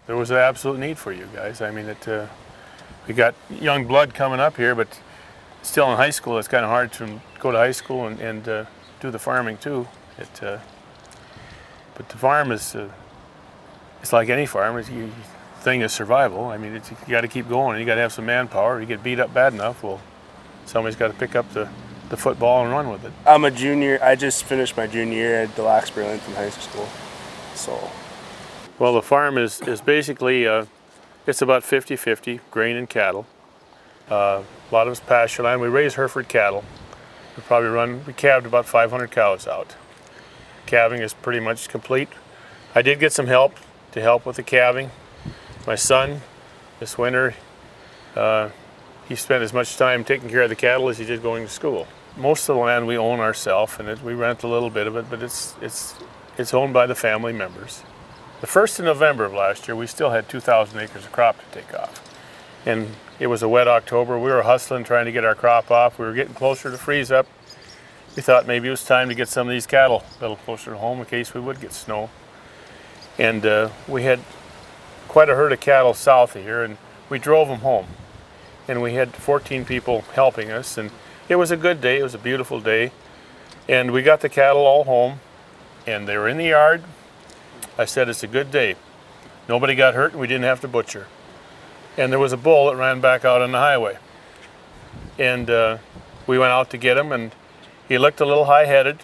There was an absolute need for you guys. I mean, we got young blood coming up here, but still in high school, it's kind of hard to go to high school and do the farming too. But the farm is, it's like any farm. Thing is survival. I mean, you got to keep going. You got to have some manpower. You get beat up bad enough, well, somebody's got to pick up the football and run with it. I'm a junior. I just finished my junior year at Burlington High School. So, well, the farm is basically it's about 50-50 grain and cattle. A lot of it's pasture land. We raise Hereford cattle. We calved about 500 cows out. Calving is pretty much complete. I did get some help with the calving. My son, this winter, he spent as much time taking care of the cattle as he did going to school. Most of the land we own ourselves, and we rent a little bit of it, but it's owned by the family members. The 1st of November of last year, we still had 2,000 acres of crop to take off. And it was a wet October. We were hustling, trying to get our crop off. We were getting closer to freeze up. We thought maybe it was time to get some of these cattle a little closer to home in case we would get snow. And we had quite a herd of cattle south of here, and we drove them home. And we had 14 people helping us, and it was a good day. It was a beautiful day. And we got the cattle all home, and they were in the yard. I said, it's a good day. Nobody got hurt, and we didn't have to butcher. And there was a bull that ran back out on the highway. And we went out to get him, and he looked a little high-headed.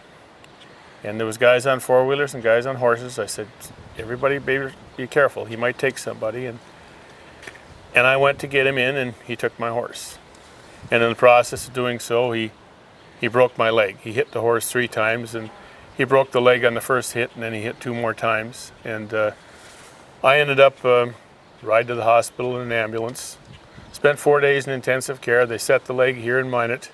And there was guys on four-wheelers and guys on horses. I said, everybody be careful. He might take somebody. And I went to get him in, and he took my horse. And in the process of doing so, he broke my leg. He hit the horse 3 times, and he broke the leg on the first hit, and then he hit 2 more times. And I ended up ride to the hospital in an ambulance. Spent 4 days in intensive care. They set the leg here in Minot.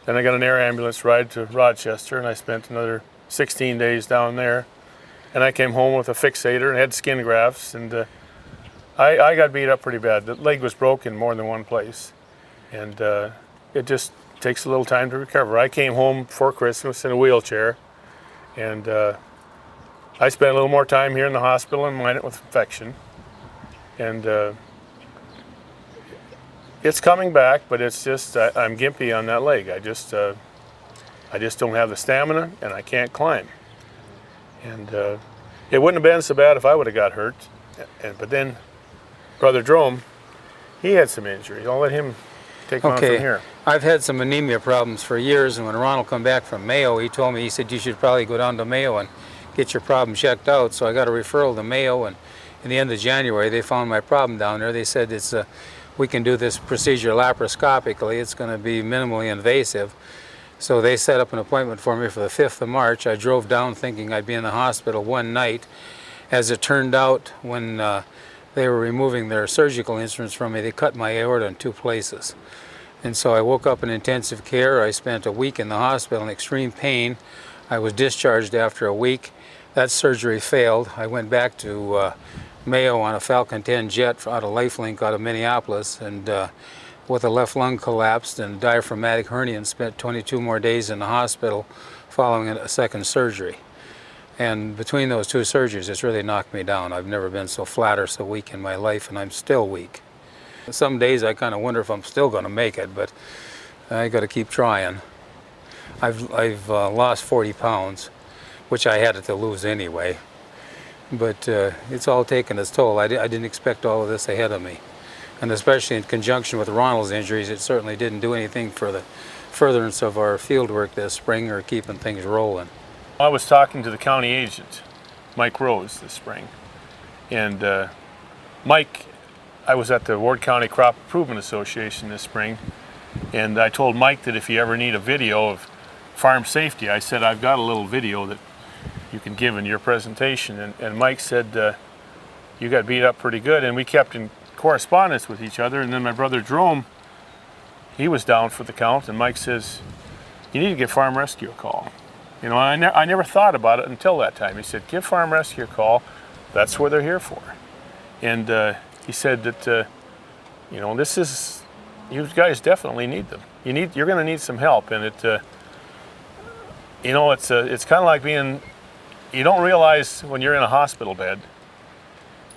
Then I got an air ambulance ride to Rochester, and I spent another 16 days down there. And I came home with a fixator and had skin grafts, and I got beat up pretty bad. The leg was broken more than one place, and it just takes a little time to recover. I came home before Christmas in a wheelchair, and I spent a little more time here in the hospital in Minot with infection. And it's coming back, but it's just I'm gimpy on that leg. I just don't have the stamina, and I can't climb. And it wouldn't have been so bad if I would have got hurt. But then Brother Drome, he had some injuries. I'll let him take on from here. I've had some anemia problems for years, and when Ronald come back from Mayo, he told me, he said, you should probably go down to Mayo and get your problem checked out. So I got a referral to Mayo, and in the end of January, they found my problem down there. They said we can do this procedure laparoscopically. It's going to be minimally invasive. So they set up an appointment for me for the 5th of March. I drove down thinking I'd be in the hospital one night. As it turned out, when they were removing their surgical instruments from me, they cut my aorta in 2 places. And so I woke up in intensive care. I spent a week in the hospital in extreme pain. I was discharged after a week. That surgery failed. I went back to Mayo on a Falcon 10 jet out of Lifelink out of Minneapolis, and with a left lung collapsed and diaphragmatic hernia, and spent 22 more days in the hospital following a second surgery. And between those 2 surgeries, it's really knocked me down. I've never been so flat or so weak in my life, and I'm still weak. Some days I kind of wonder if I'm still going to make it, but I got to keep trying. I've lost 40 pounds, which I had to lose anyway. But it's all taken its toll. I didn't expect all of this ahead of me. And especially in conjunction with Ronald's injuries, it certainly didn't do anything for the furtherance of our field work this spring or keeping things rolling. I was talking to the county agent, Mike Rose, this spring. And Mike, I was at the Ward County Crop Improvement Association this spring, and I told Mike that if you ever need a video of farm safety, I said, I've got a little video that you can give in your presentation. And Mike said, you got beat up pretty good, and we kept in correspondence with each other. And then my brother Drome, he was down for the count, and Mike says, you need to give Farm Rescue a call. You know, I never thought about it until that time. He said, give Farm Rescue a call. That's what they're here for. And he said that, you know, you guys definitely need them. You're going to need some help, and you know, it's kind of like being. You don't realize when you're in a hospital bed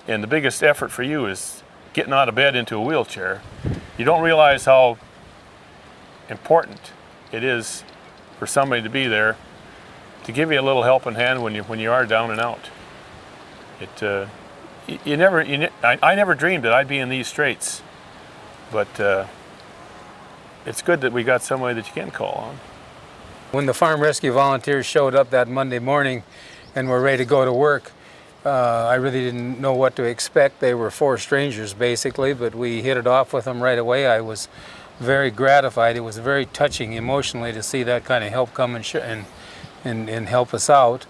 and the biggest effort for you is getting out of bed into a wheelchair, you don't realize how important it is for somebody to be there to give you a little helping hand when you are down and out. I never dreamed that I'd be in these straits, but it's good that we got somebody that you can call on. When the farm rescue volunteers showed up that Monday morning and were ready to go to work, I really didn't know what to expect. They were 4 strangers basically, but we hit it off with them right away. I was very gratified. It was very touching emotionally to see that kind of help come and help us out.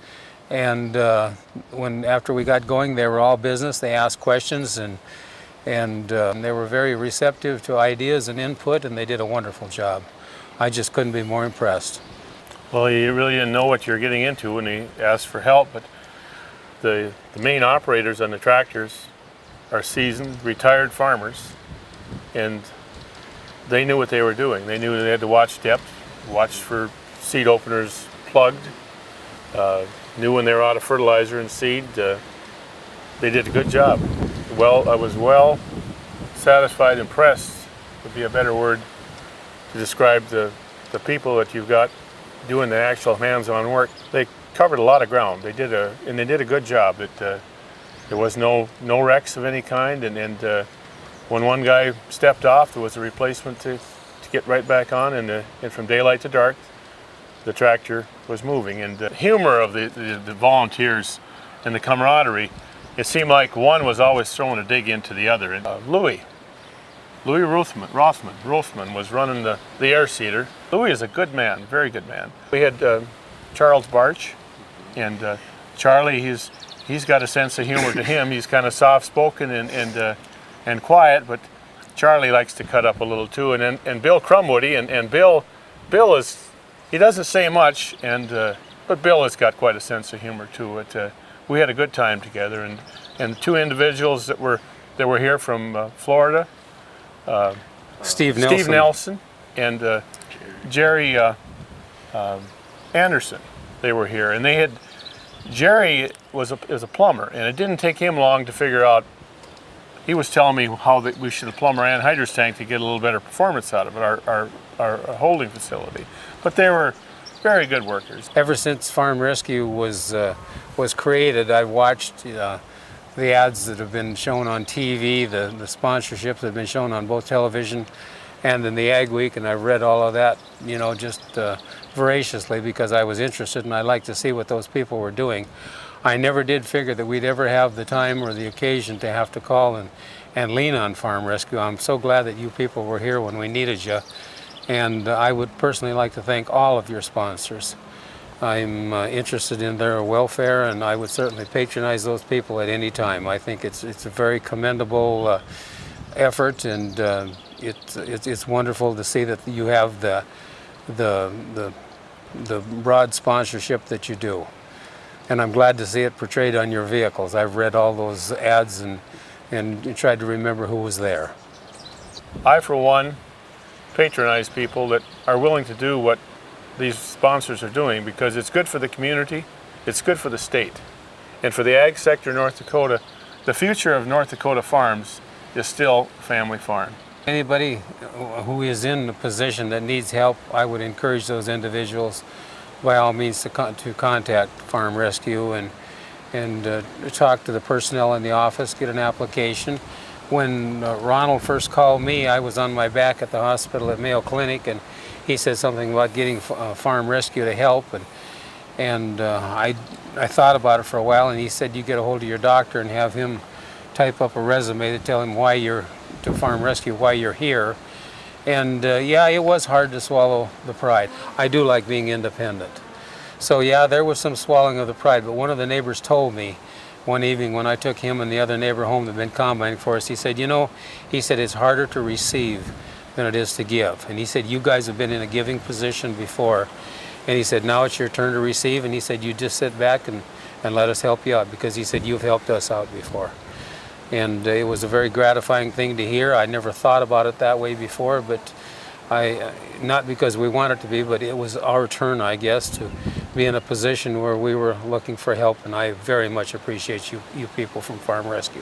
And after we got going, they were all business. They asked questions and they were very receptive to ideas and input, and they did a wonderful job. I just couldn't be more impressed. Well, you really didn't know what you were getting into when he asked for help, but the main operators on the tractors are seasoned, retired farmers, and they knew what they were doing. They knew they had to watch depth, watch for seed openers plugged, knew when they were out of fertilizer and seed. They did a good job. Well, I was well satisfied, impressed would be a better word to describe the people that you've got doing the actual hands-on work. They covered a lot of ground. They did a good job. There was no wrecks of any kind, and when one guy stepped off, there was a replacement to get right back on, and from daylight to dark, the tractor was moving. And the humor of the volunteers and the camaraderie, it seemed like one was always throwing a dig into the other. And Louis Rothman was running the air seeder. Louis is a good man, very good man. We had Charles Barch, and Charlie, he's got a sense of humor to him. He's kind of soft-spoken and quiet, but Charlie likes to cut up a little too. And Bill Crumwoody, and Bill he doesn't say much, but Bill has got quite a sense of humor too. We had a good time together, and 2 individuals that were here from Florida, Steve Nelson and Jerry Anderson. They were here, and Jerry was a plumber, and it didn't take him long to figure out. He was telling me how we should have plumber and hydrous tank to get a little better performance out of it, our holding facility. But they were very good workers. Ever since Farm Rescue was created, I've watched the ads that have been shown on TV, the sponsorships that have been shown on both television and in the Ag Week, and I've read all of that, just voraciously because I was interested and I liked to see what those people were doing. I never did figure that we'd ever have the time or the occasion to have to call and lean on Farm Rescue. I'm so glad that you people were here when we needed you, and I would personally like to thank all of your sponsors. I'm interested in their welfare, and I would certainly patronize those people at any time. I think it's a very commendable effort, and it's wonderful to see that you have the broad sponsorship that you do. And I'm glad to see it portrayed on your vehicles. I've read all those ads and tried to remember who was there. I, for one, patronize people that are willing to do what these sponsors are doing, because it's good for the community, it's good for the state. And for the ag sector in North Dakota, the future of North Dakota farms is still family farm. Anybody who is in a position that needs help, I would encourage those individuals by all means to contact Farm Rescue and talk to the personnel in the office, get an application. When Ronald first called me, I was on my back at the hospital at Mayo Clinic, and he said something about getting Farm Rescue to help, and I thought about it for a while, and he said you get a hold of your doctor and have him type up a resume to tell him to Farm Rescue why you're here. And yeah, it was hard to swallow the pride. I do like being independent. So yeah, there was some swallowing of the pride, but one of the neighbors told me one evening when I took him and the other neighbor home that had been combining for us, he said, it's harder to receive than it is to give. And he said, you guys have been in a giving position before. And he said, now it's your turn to receive. And he said, you just sit back and let us help you out, because he said, you've helped us out before. And it was a very gratifying thing to hear. I never thought about it that way before, but not because we want it to be, but it was our turn, I guess, to be in a position where we were looking for help, and I very much appreciate you people from Farm Rescue.